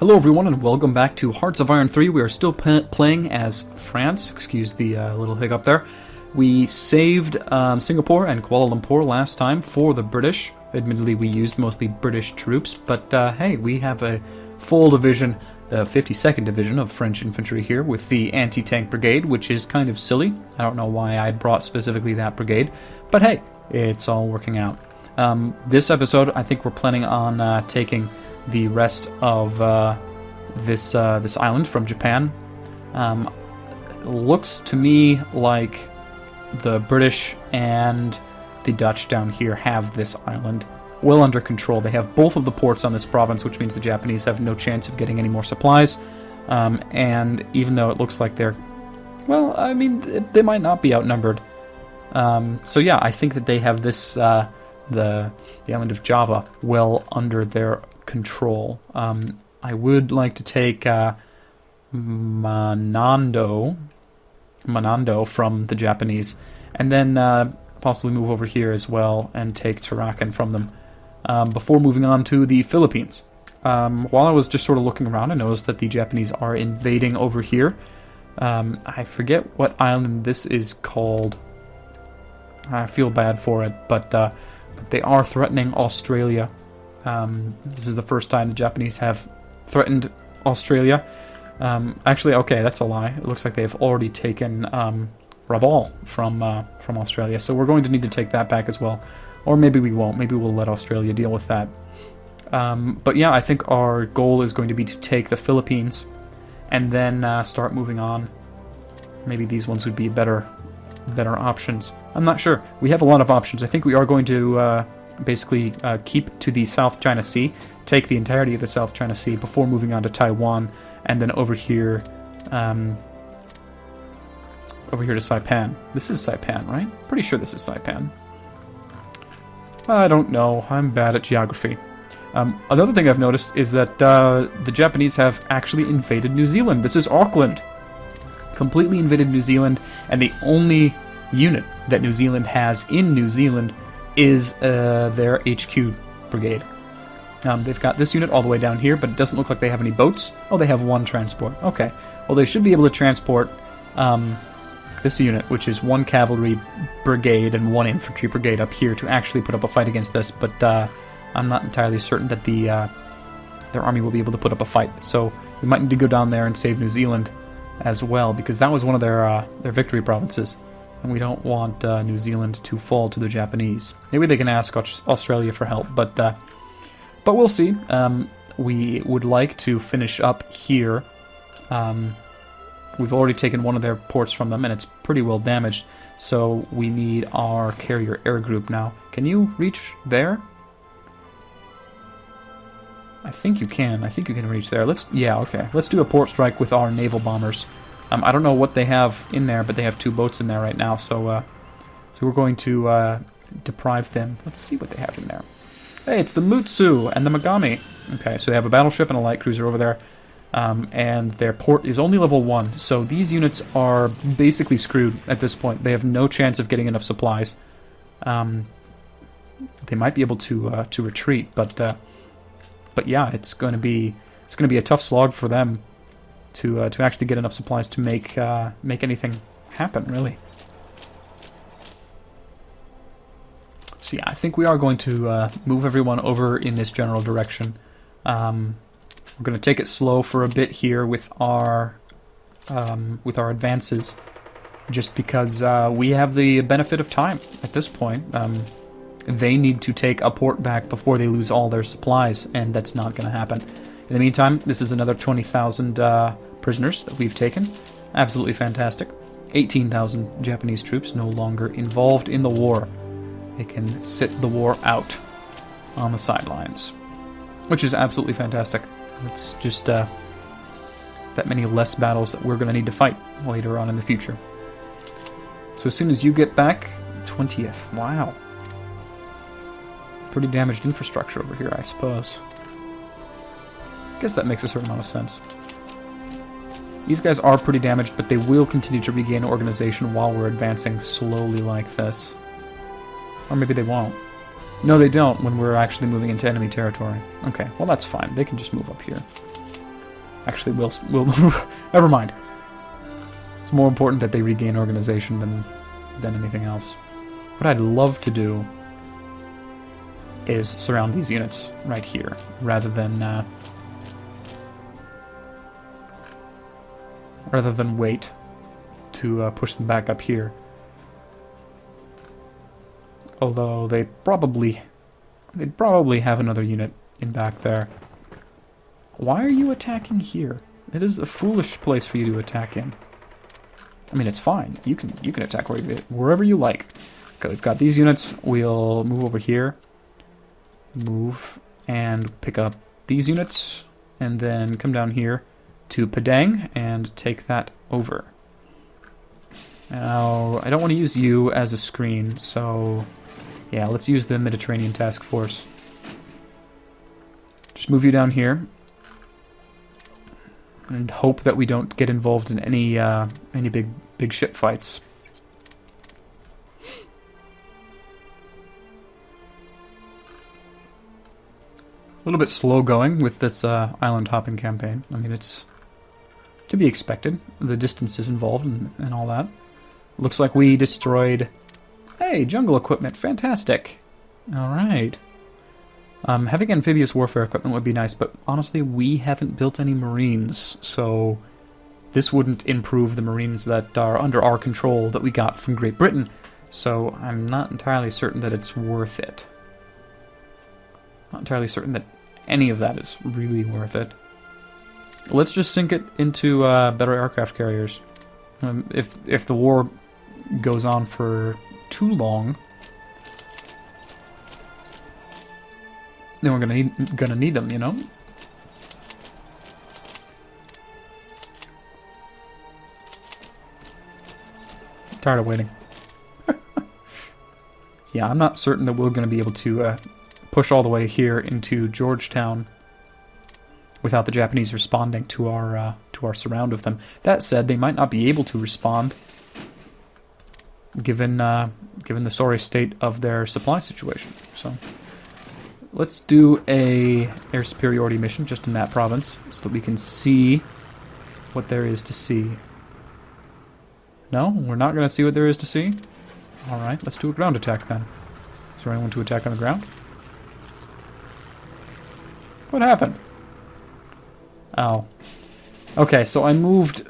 Hello everyone and welcome back to Hearts of Iron 3. We are still playing as France, excuse the little hiccup there. We saved Singapore and Kuala Lumpur last time for the British. Admittedly we used mostly British troops, but hey, we have a full division, the 52nd Division of French Infantry here with the Anti-Tank Brigade, which is kind of silly. I don't know why I brought specifically that brigade, but hey, it's all working out. This episode, I think we're planning on taking the rest of this island from Japan. Looks to me like the British and the Dutch down here have this island well under control. They have both of the ports on this province, which means the Japanese have no chance of getting any more supplies. And even though it looks like they're, well, I mean, they might not be outnumbered. So yeah, I think that they have this the island of Java well under their control. I would like to take Manando from the Japanese, and then possibly move over here as well and take Tarakan from them before moving on to the Philippines. While I was just sort of looking around, I noticed that the Japanese are invading over here. I forget what island this is called. I feel bad for it, but they are threatening Australia. This is the first time the Japanese have threatened Australia. Actually, okay, that's a lie. It looks like they've already taken Rabaul from Australia, so we're going to need to take that back as well. Or maybe we won't. Maybe we'll let Australia deal with that. But yeah, I think our goal is going to be to take the Philippines and then start moving on. Maybe these ones would be better options. I'm not sure. We have a lot of options. I think we are going to basically keep to the South China Sea, take the entirety of the South China Sea before moving on to Taiwan, and then over here to Saipan. This is Saipan, right? Pretty sure this is Saipan. I don't know. I'm bad at geography. Another thing I've noticed is that the Japanese have actually invaded New Zealand. This is Auckland. Completely invaded New Zealand, and the only unit that New Zealand has in New Zealand is their HQ brigade. They've got this unit all the way down here, but it doesn't look like they have any boats. Oh, they have one transport. Okay. Well, they should be able to transport this unit, which is one cavalry brigade and one infantry brigade up here to actually put up a fight against this, but I'm not entirely certain that their army will be able to put up a fight. So we might need to go down there and save New Zealand as well, because that was one of their victory provinces. And we don't want New Zealand to fall to the Japanese. Maybe they can ask Australia for help, but we'll see. We would like to finish up here. We've already taken one of their ports from them, and it's pretty well damaged. So we need our carrier air group now. Can you reach there? I think you can. I think you can reach there. Yeah, okay. Let's do a port strike with our naval bombers. I don't know what they have in there, but they have two boats in there right now, so we're going to deprive them. Let's see what they have in there. Hey, it's the Mutsu and the Megami. Okay, so they have a battleship and a light cruiser over there, and their port is only level 1, so these units are basically screwed at this point. They have no chance of getting enough supplies. They might be able to retreat, but yeah, it's going to be a tough slog for them to actually get enough supplies to make anything happen, really. So yeah, I think we are going to move everyone over in this general direction. We're going to take it slow for a bit here with our advances, just because we have the benefit of time at this point. They need to take a port back before they lose all their supplies, and that's not going to happen. In the meantime, this is another 20,000 prisoners that we've taken. Absolutely fantastic. 18,000 Japanese troops no longer involved in the war. They can sit the war out on the sidelines, which is absolutely fantastic. It's just that many less battles that we're going to need to fight later on in the future. So as soon as you get back, 20th. Wow. Pretty damaged infrastructure over here, I suppose. I guess that makes a certain amount of sense. These guys are pretty damaged, but they will continue to regain organization while we're advancing slowly like this. Or maybe they won't. No, they don't when we're actually moving into enemy territory. Okay, well that's fine. They can just move up here. Actually, we'll never mind. It's more important that they regain organization than anything else. What I'd love to do is surround these units right here, rather than wait to push them back up here. Although they'd probably have another unit in back there. Why are you attacking here? It is a foolish place for you to attack in. I mean, it's fine. You can attack wherever you like. Okay, we've got these units. We'll move over here. Move and pick up these units, and then come down here to Padang and take that over. Now, I don't want to use you as a screen, so yeah, let's use the Mediterranean Task Force. Just move you down here, and hope that we don't get involved in any big ship fights. A little bit slow going with this island hopping campaign. I mean, it's to be expected. The distances involved and all that. Looks like we destroyed... Hey, jungle equipment. Fantastic. Alright. Having amphibious warfare equipment would be nice, but honestly, we haven't built any marines, so this wouldn't improve the marines that are under our control that we got from Great Britain, so I'm not entirely certain that it's worth it. Not entirely certain that any of that is really worth it. Let's just sink it into better aircraft carriers. If the war goes on for too long, then we're gonna need them, you know. Tired of waiting. Yeah, I'm not certain that we're gonna be able to push all the way here into Georgetown without the Japanese responding to our surround of them. That said, they might not be able to respond, given the sorry state of their supply situation. So let's do a air superiority mission just in that province, so that we can see what there is to see. No, we're not going to see what there is to see. All right, let's do a ground attack then. Is there anyone to attack on the ground? What happened? Oh. Okay, so I moved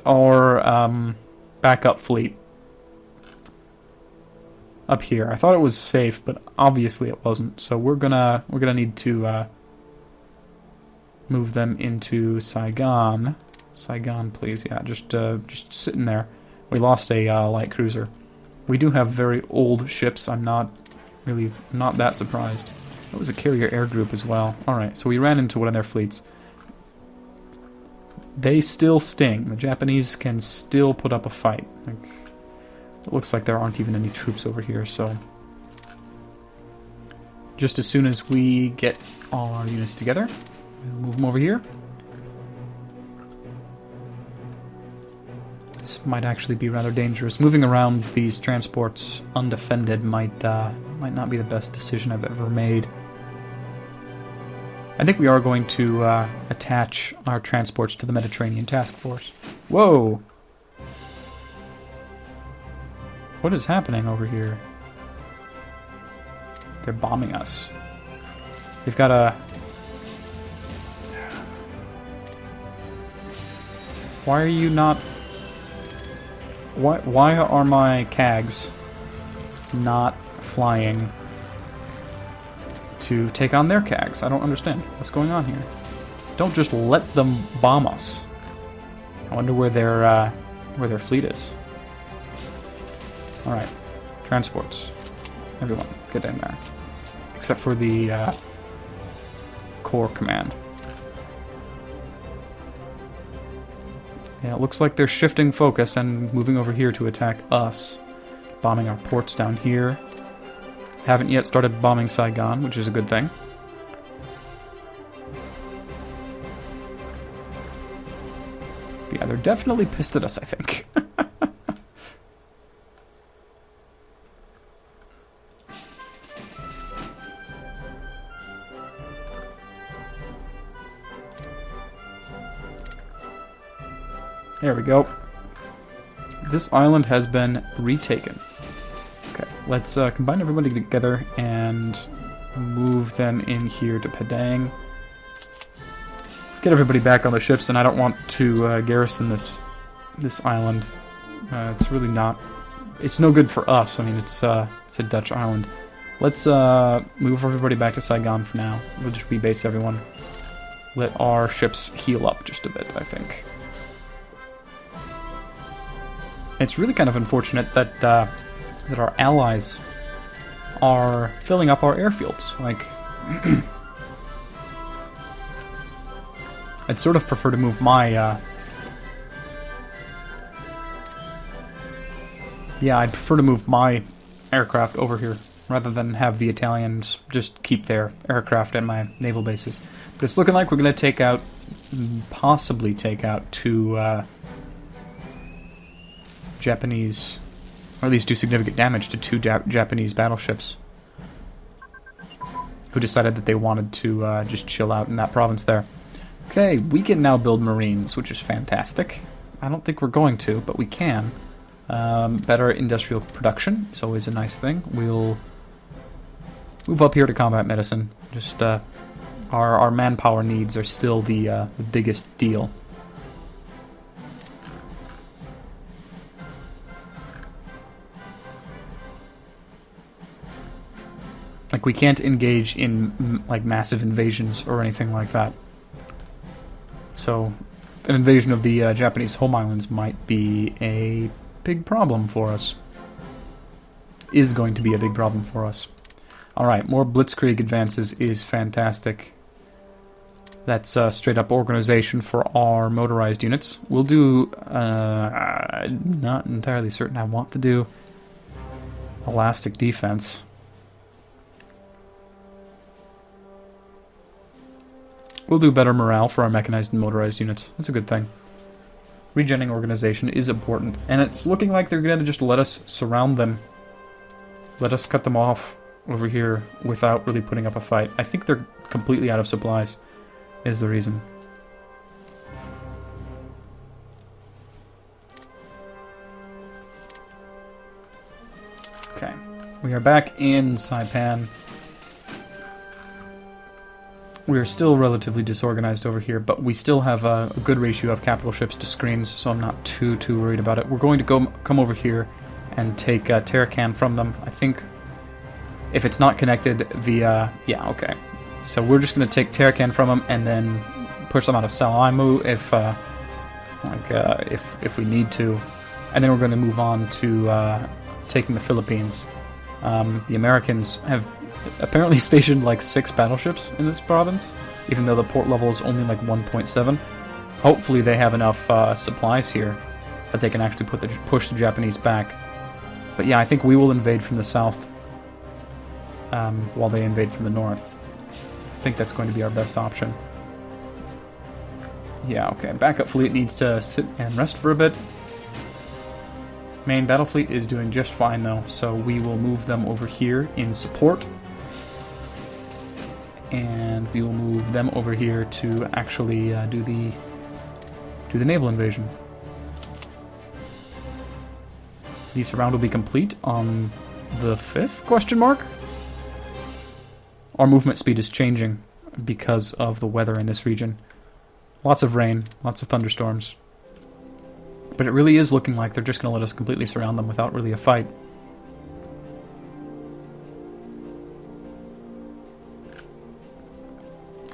our backup fleet up here. I thought it was safe, but obviously it wasn't. So we're gonna need to move them into Saigon. Saigon, please. Yeah, just sitting there. We lost a light cruiser. We do have very old ships. I'm not that surprised. It was a carrier air group as well. Alright, so we ran into one of their fleets. They still sting. The Japanese can still put up a fight. It looks like there aren't even any troops over here, so... Just as soon as we get all our units together, we'll move them over here. This might actually be rather dangerous. Moving around these transports undefended might not be the best decision I've ever made. I think we are going to attach our transports to the Mediterranean Task Force. Whoa! What is happening over here? They're bombing us. They've got a... Why are you not... Why are my CAGs not flying to take on their CAGs? I don't understand. What's going on here? Don't just let them bomb us. I wonder where their fleet is. Alright. Transports. Everyone, get in there. Except for the Corps Command. Yeah, it looks like they're shifting focus and moving over here to attack us. Bombing our ports down here. Haven't yet started bombing Saigon, which is a good thing. But yeah, they're definitely pissed at us, I think. There we go. This island has been retaken. Okay, let's combine everybody together and move them in here to Padang. Get everybody back on the ships, and I don't want to garrison this island. It's really not... It's no good for us. I mean, it's a Dutch island. Let's move everybody back to Saigon for now. We'll just rebase everyone. Let our ships heal up just a bit, I think. It's really kind of unfortunate that that our allies are filling up our airfields. Like, I'd sort of prefer to move my... Yeah, I'd prefer to move my aircraft over here, rather than have the Italians just keep their aircraft at my naval bases. But it's looking like we're going to take out, possibly take out two Japanese, or at least do significant damage to two Japanese battleships, who decided that they wanted to just chill out in that province there. Okay, we can now build marines, which is fantastic. I don't think we're going to, but we can. Better industrial production is always a nice thing. We'll move up here to combat medicine. Just our manpower needs are still the biggest deal. Like, we can't engage in like massive invasions or anything like that. So, an invasion of the Japanese home islands might be a big problem for us. Is going to be a big problem for us. Alright, more Blitzkrieg advances is fantastic. That's straight up organization for our motorized units. We'll do, not entirely certain I want to do elastic defense. We'll do better morale for our mechanized and motorized units. That's a good thing. Regenning organization is important, and it's looking like they're going to just let us surround them. Let us cut them off over here without really putting up a fight. I think they're completely out of supplies, is the reason. Okay, we are back in Saipan. We are still relatively disorganized over here, but we still have a good ratio of capital ships to screens, so I'm not too worried about it. We're going to come over here and take Tarakan from them. I think if it's not connected via... Yeah, okay. So we're just going to take Tarakan from them and then push them out of Salaimu if we need to. And then we're going to move on to taking the Philippines. The Americans have apparently stationed like 6 battleships in this province, even though the port level is only like 1.7. Hopefully they have enough supplies here that they can actually push the Japanese back. But yeah, I think we will invade from the south while they invade from the north. I think that's going to be our best option. Yeah, okay. Backup fleet needs to sit and rest for a bit. Main battle fleet is doing just fine though, so we will move them over here in support. And we will move them over here to actually do the naval invasion. The surround will be complete on the 5th, question mark? Our movement speed is changing because of the weather in this region. Lots of rain, lots of thunderstorms. But it really is looking like they're just going to let us completely surround them without really a fight.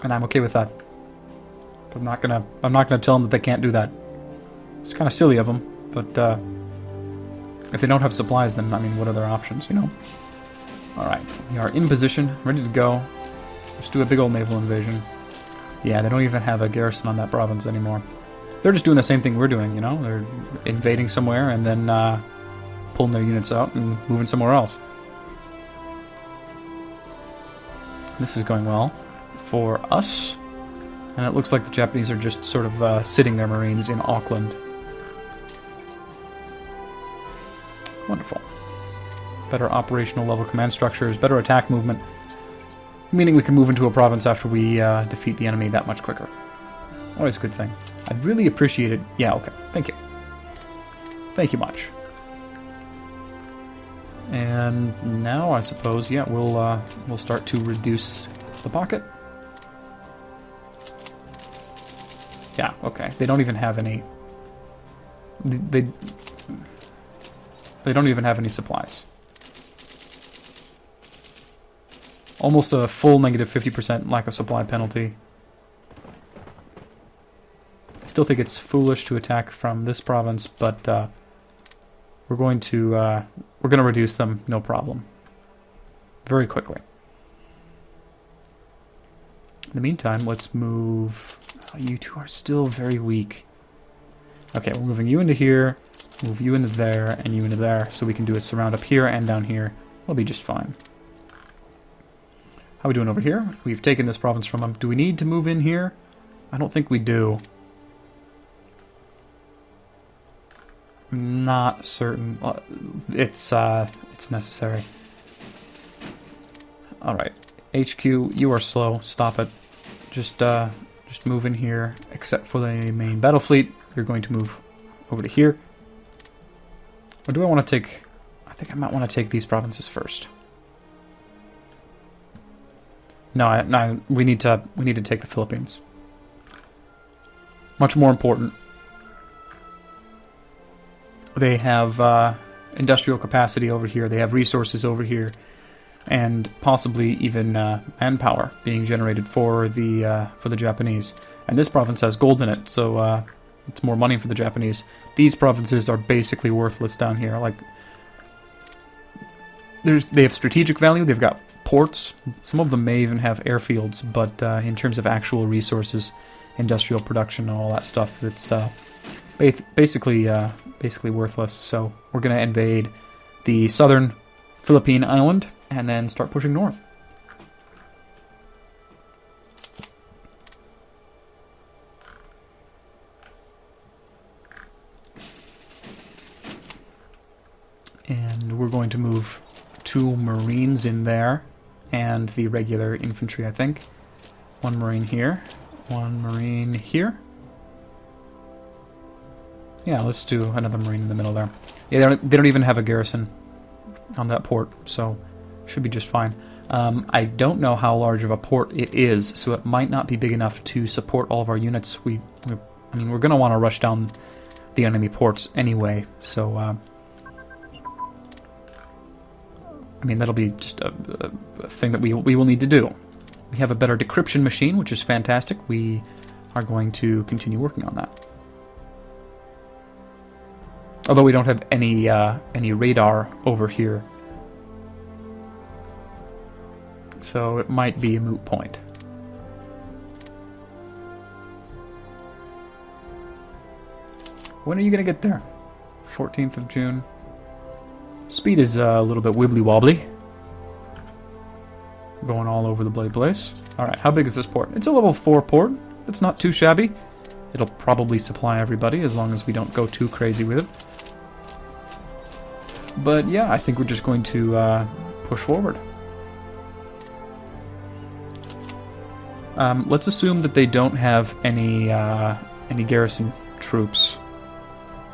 And I'm okay with that. I'm not gonna tell them that they can't do that. It's kind of silly of them, but if they don't have supplies, then I mean, what are their options, you know? All right, we are in position, ready to go. Let's do a big old naval invasion. Yeah, they don't even have a garrison on that province anymore. They're just doing the same thing we're doing, you know? They're invading somewhere and then pulling their units out and moving somewhere else. This is going well for us. And it looks like the Japanese are just sort of sitting their marines in Auckland. Wonderful. Better operational level command structures, better attack movement. Meaning we can move into a province after we defeat the enemy that much quicker. Always a good thing. I'd really appreciate it. Yeah, okay. Thank you. Thank you much. And now I suppose, yeah, we'll start to reduce the pocket. Yeah, okay. They don't even have any. They don't even have any supplies. Almost a full negative 50% lack of supply penalty. I still think it's foolish to attack from this province, but we're going to reduce them, no problem, very quickly. In the meantime, let's move. Oh, you two are still very weak. Okay, we're moving you into here, move you into there, and you into there, so we can do a surround up here and down here. We'll be just fine. How are we doing over here? We've taken this province from them. Do we need to move in here? I don't think we do. Not certain. It's necessary. All right, HQ, you are slow. Stop it. Just move in here. Except for the main battle fleet, you're going to move over to here. Or do I want to take? I think I might want to take these provinces first. No, we need to take the Philippines. Much more important. They have industrial capacity over here. They have resources over here, and possibly even manpower being generated for the Japanese. And this province has gold in it, so it's more money for the Japanese. These provinces are basically worthless down here. Like, they have strategic value. They've got ports. Some of them may even have airfields, but in terms of actual resources, industrial production, and all that stuff, it's basically worthless. So we're going to invade the southern Philippine island and then start pushing north. And we're going to move 2 Marines in there and the regular infantry, I think. 1 Marine here, 1 Marine here. Yeah, let's do another Marine in the middle there. Yeah, they don't even have a garrison on that port, so should be just fine. I don't know how large of a port it is, so it might not be big enough to support all of our units. We're going to want to rush down the enemy ports anyway, so that'll be just a thing that we will need to do. We have a better decryption machine, which is fantastic. We are going to continue working on that. Although we don't have any radar over here, so it might be a moot point. When are you going to get there? 14th of June. Speed is a little bit wibbly-wobbly. Going all over the bloody place. Alright, how big is this port? It's a level 4 port. It's not too shabby. It'll probably supply everybody as long as we don't go too crazy with it. But yeah, I think we're just going to push forward. Let's assume that they don't have any garrison troops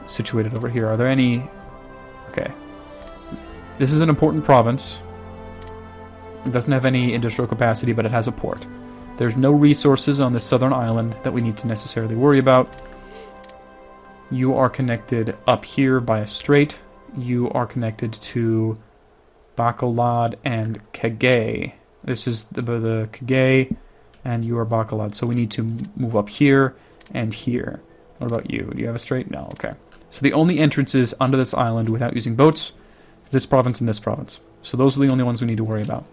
situated over here. Are there any? Okay. This is an important province. It doesn't have any industrial capacity, but it has a port. There's no resources on this southern island that we need to necessarily worry about. You are connected up here by a strait. You are connected to Bacolod and Kagay. This is the Kagay, and you are Bacolod. So we need to move up here and here. What about you? Do you have a strait? No, okay. So the only entrances onto this island without using boats is this province and this province. So those are the only ones we need to worry about.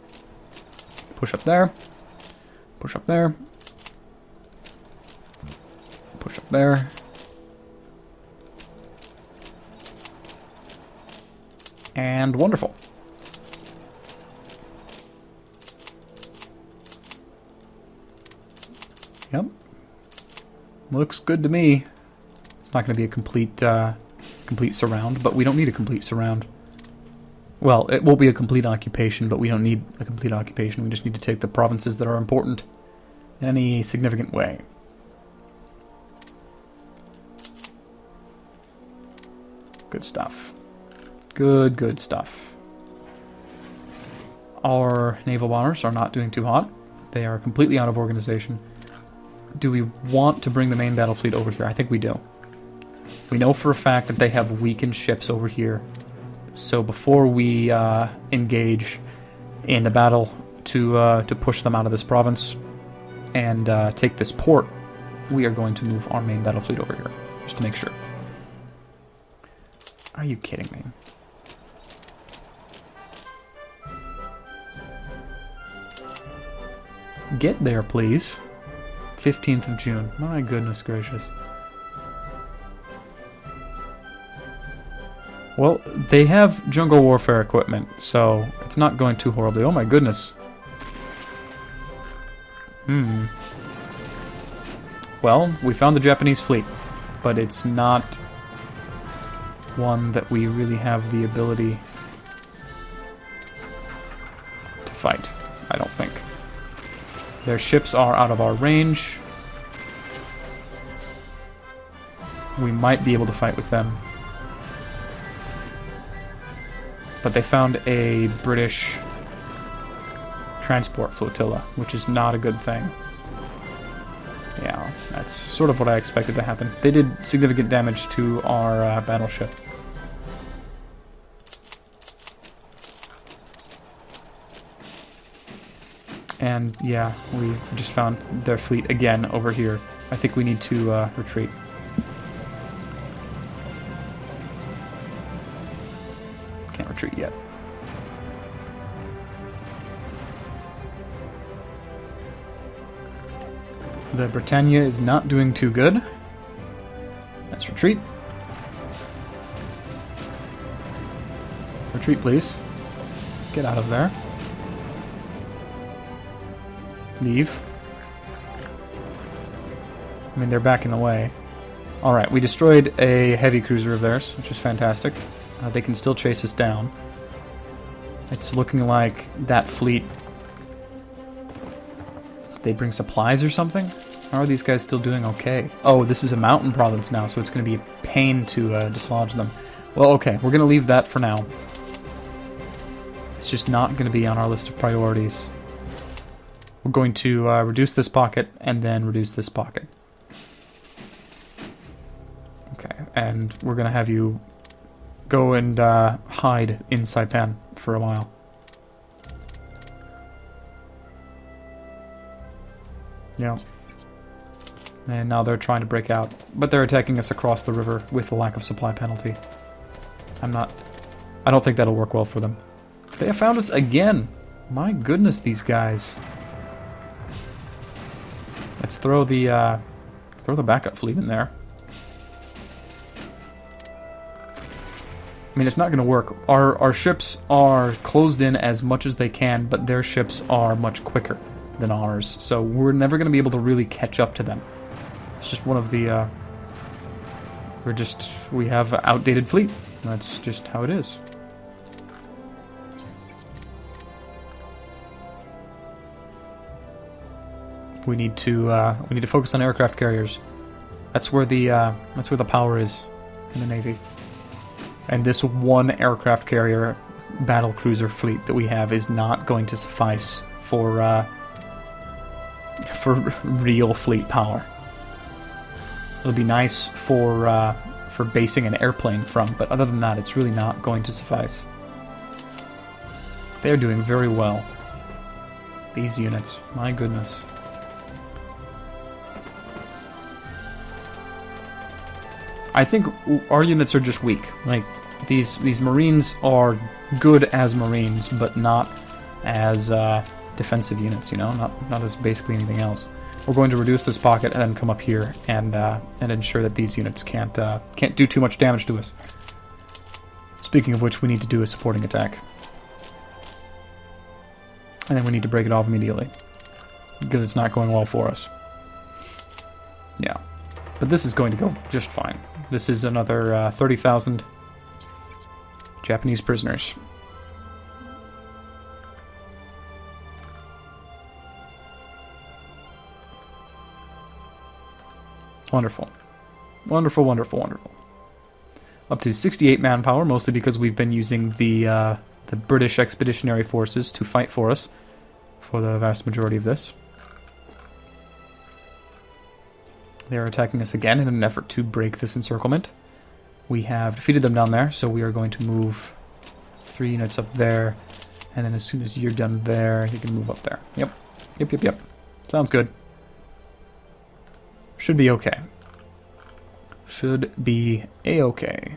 Push up there. Push up there. Push up there. And wonderful. Yep. Looks good to me. It's not going to be a complete surround, but we don't need a complete surround. Well, it won't be a complete occupation, but we don't need a complete occupation. We just need to take the provinces that are important in any significant way. Good stuff. Good stuff. Our naval bombers are not doing too hot. They are completely out of organization. Do we want to bring the main battle fleet over here? I think we do. We know for a fact that they have weakened ships over here. So before we engage in the battle to push them out of this province and take this port, we are going to move our main battle fleet over here, just to make sure. Are you kidding me? Get there, please. 15th of June. My goodness gracious. Well, they have jungle warfare equipment, so it's not going too horribly. Oh my goodness. Well, we found the Japanese fleet, but it's not one that we really have the ability to fight, I don't think. Their ships are out of our range. We might be able to fight with them. But they found a British transport flotilla, which is not a good thing. Yeah, that's sort of what I expected to happen. They did significant damage to our battleship. And yeah, we just found their fleet again over here. I think we need to retreat. Can't retreat yet. The Britannia is not doing too good. Let's retreat. Retreat, please. Get out of there. Leave. I mean, they're backing away. Alright, we destroyed a heavy cruiser of theirs, which is fantastic. They can still chase us down. It's looking like that fleet... They bring supplies or something? How are these guys still doing okay? Oh, this is a mountain province now, so it's going to be a pain to dislodge them. Well, okay, we're going to leave that for now. It's just not going to be on our list of priorities. We're going to reduce this pocket and then reduce this pocket. Okay, and we're going to have you go and hide in Saipan for a while. Yeah. And now they're trying to break out. But they're attacking us across the river with a lack of supply penalty. I don't think that'll work well for them. They have found us again! My goodness, these guys. Let's throw the backup fleet in there. I mean, it's not going to work. Our ships are closed in as much as they can, but their ships are much quicker than ours, so we're never going to be able to really catch up to them. It's just one of the, we have an outdated fleet. That's just how it is. We need to focus on aircraft carriers. That's where the power is in the Navy. And this one aircraft carrier battle cruiser fleet that we have is not going to suffice for real fleet power. It'll be nice for basing an airplane from, but other than that, it's really not going to suffice. They're doing very well. These units, my goodness. I think our units are just weak. Like, these Marines are good as Marines, but not as defensive units, you know? Not as basically anything else. We're going to reduce this pocket and then come up here and ensure that these units can't do too much damage to us. Speaking of which, we need to do a supporting attack. And then we need to break it off immediately. Because it's not going well for us. Yeah. But this is going to go just fine. This is another 30,000 Japanese prisoners. Wonderful. Wonderful, wonderful, wonderful. up to 68 manpower, mostly because we've been using the British Expeditionary Forces to fight for us for the vast majority of this. They are attacking us again in an effort to break this encirclement. We have defeated them down there, so we are going to move 3 units up there, and then as soon as you're done there, you can move up there. Yep. Sounds good. Should be okay. Should be a-okay.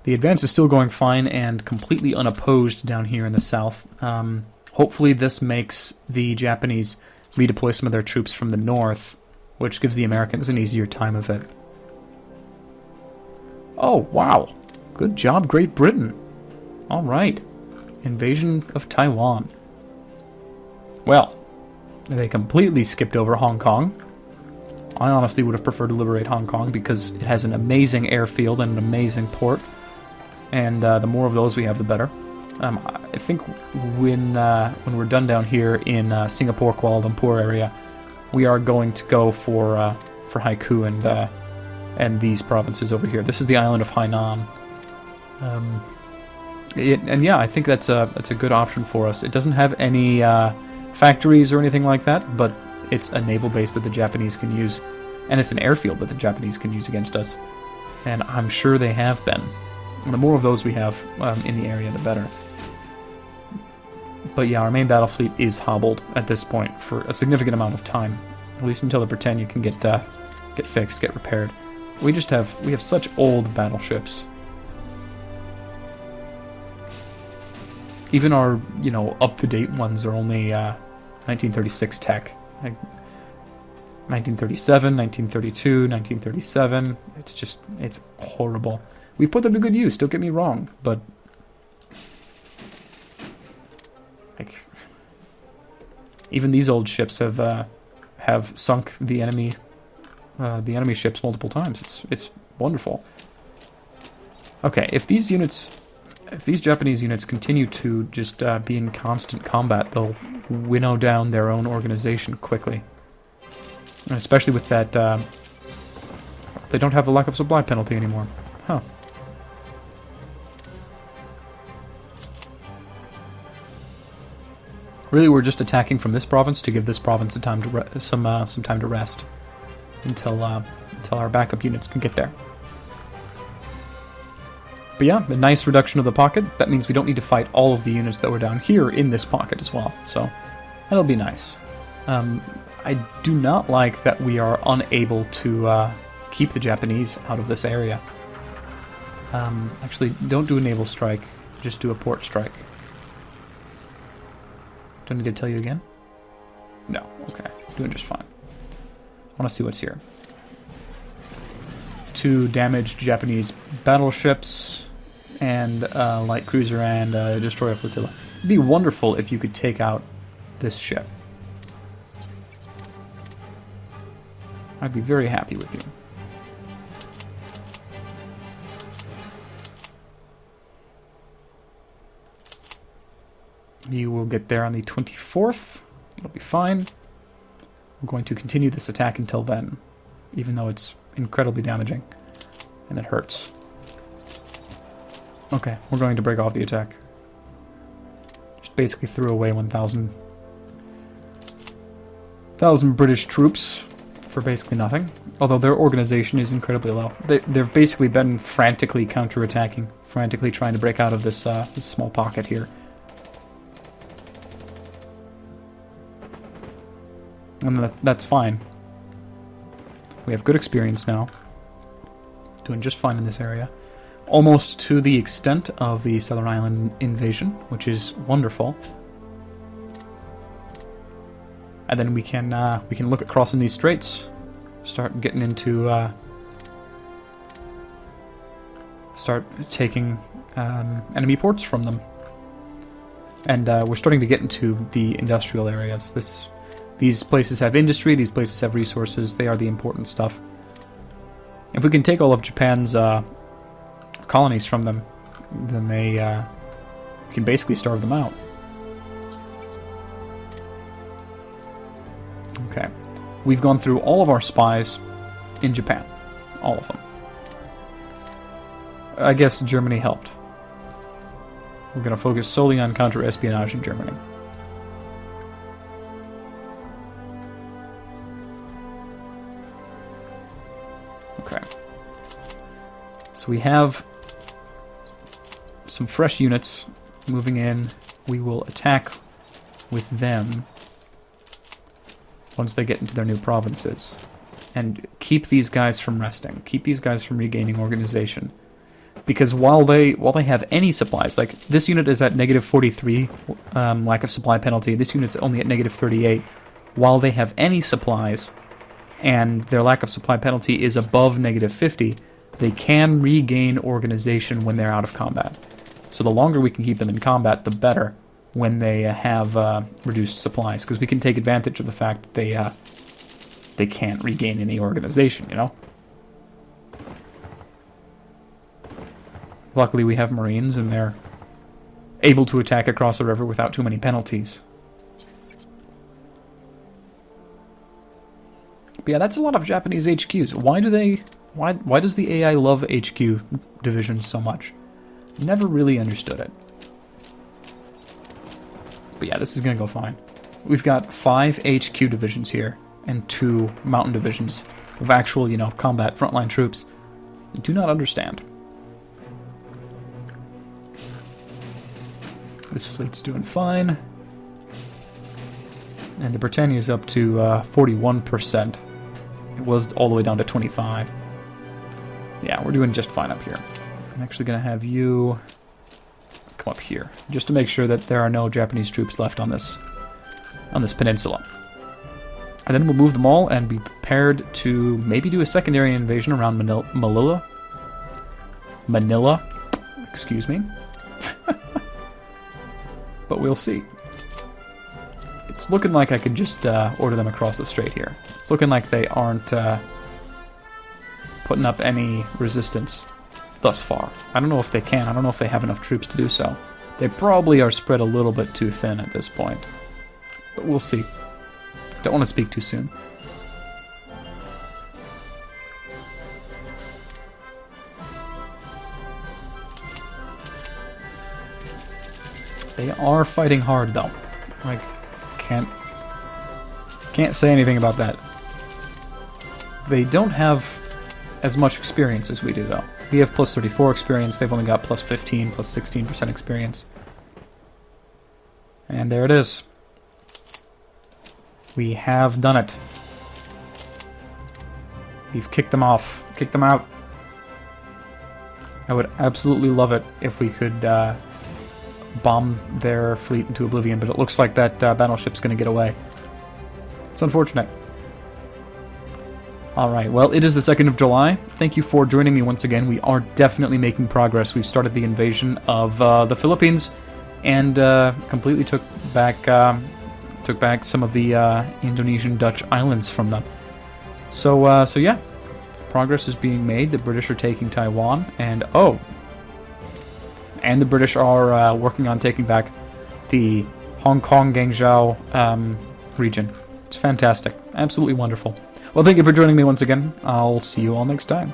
The advance is still going fine and completely unopposed down here in the south. Hopefully this makes the Japanese redeploy some of their troops from the north, which gives the Americans an easier time of it. Oh, wow. Good job, Great Britain. Alright. Invasion of Taiwan. Well, they completely skipped over Hong Kong. I honestly would have preferred to liberate Hong Kong because it has an amazing airfield and an amazing port. And the more of those we have, the better. I think when we're done down here in Singapore, Kuala Lumpur area, we are going to go for Haiku and these provinces over here. This is the island of Hainan. And yeah, I think that's a good option for us. It doesn't have any factories or anything like that, but it's a naval base that the Japanese can use, and it's an airfield that the Japanese can use against us. And I'm sure they have been. And the more of those we have in the area, the better. But yeah, our main battle fleet is hobbled at this point for a significant amount of time, at least until the Britannia can get fixed, get repaired. We have such old battleships. Even our, up-to-date ones are only 1936 tech. Like 1937, 1932, 1937. It's horrible. We've put them to good use, don't get me wrong, but even these old ships have sunk the enemy ships multiple times. It's wonderful. Okay, if these Japanese units continue to just be in constant combat, they'll winnow down their own organization quickly. And especially with that, they don't have the lack of supply penalty anymore. Huh. Really, we're just attacking from this province to give this province some time to rest until our backup units can get there. But yeah, a nice reduction of the pocket. That means we don't need to fight all of the units that were down here in this pocket as well. So that'll be nice. I do not like that we are unable to keep the Japanese out of this area. Actually, don't do a naval strike. Just do a port strike. Do I need to tell you again? No. Okay. Doing just fine. I want to see what's here. 2 damaged Japanese battleships and light cruiser and destroyer flotilla. It'd be wonderful if you could take out this ship. I'd be very happy with you. You will get there on the 24th. It'll be fine. I'm going to continue this attack until then, even though it's incredibly damaging and it hurts. Okay, we're going to break off the attack. Just basically threw away 1,000 British troops for basically nothing. Although their organization is incredibly low. They've basically been frantically counterattacking, frantically trying to break out of this small pocket here. And that's fine. We have good experience now. Doing just fine in this area. Almost to the extent of the Southern Island invasion, which is wonderful. And then we can look at crossing these straits. Start getting into... start taking enemy ports from them. And we're starting to get into the industrial areas. These places have industry, these places have resources, they are the important stuff. If we can take all of Japan's colonies from them, then we can basically starve them out. Okay. We've gone through all of our spies in Japan. All of them. I guess Germany helped. We're going to focus solely on counter-espionage in Germany. Okay. So we have some fresh units moving in. We will attack with them once they get into their new provinces. And keep these guys from resting. Keep these guys from regaining organization. Because while they have any supplies, like this unit is at negative 43 lack of supply penalty, this unit's only at negative 38. While they have any supplies, and their lack of supply penalty is above negative 50, they can regain organization when they're out of combat. So the longer we can keep them in combat, the better when they have reduced supplies, because we can take advantage of the fact that they can't regain any organization, you know? Luckily we have Marines, and they're able to attack across the river without too many penalties. But yeah, that's a lot of Japanese HQs. Why does the AI love HQ divisions so much? Never really understood it. But yeah, this is going to go fine. We've got 5 HQ divisions here, and 2 mountain divisions of actual, you know, combat frontline troops. I do not understand. This fleet's doing fine. And the Britannia's up to 41%. It was all the way down to 25. Yeah, we're doing just fine up here. I'm actually going to have you come up here, just to make sure that there are no Japanese troops left on this peninsula. And then we'll move them all and be prepared to maybe do a secondary invasion around Manila. Excuse me. But we'll see. It's looking like I could just order them across the strait here. It's looking like they aren't putting up any resistance thus far. I don't know if they can. I don't know if they have enough troops to do so. They probably are spread a little bit too thin at this point. But we'll see. Don't want to speak too soon. They are fighting hard, though. Like, can't say anything about that. They don't have as much experience as we do, though. We have plus 34 experience. They've only got plus 15, plus 16% experience. And there it is. We have done it. We've kicked them off. Kicked them out. I would absolutely love it if we could bomb their fleet into oblivion, but it looks like that battleship's going to get away. It's unfortunate. Alright, well, it is the 2nd of July. Thank you for joining me once again. We are definitely making progress. We've started the invasion of the Philippines, and completely took back some of the Indonesian Dutch islands from them. So yeah, progress is being made. The British are taking Taiwan, and the British are working on taking back the Hong Kong Guangzhou region. It's fantastic. Absolutely wonderful. Well, thank you for joining me once again. I'll see you all next time.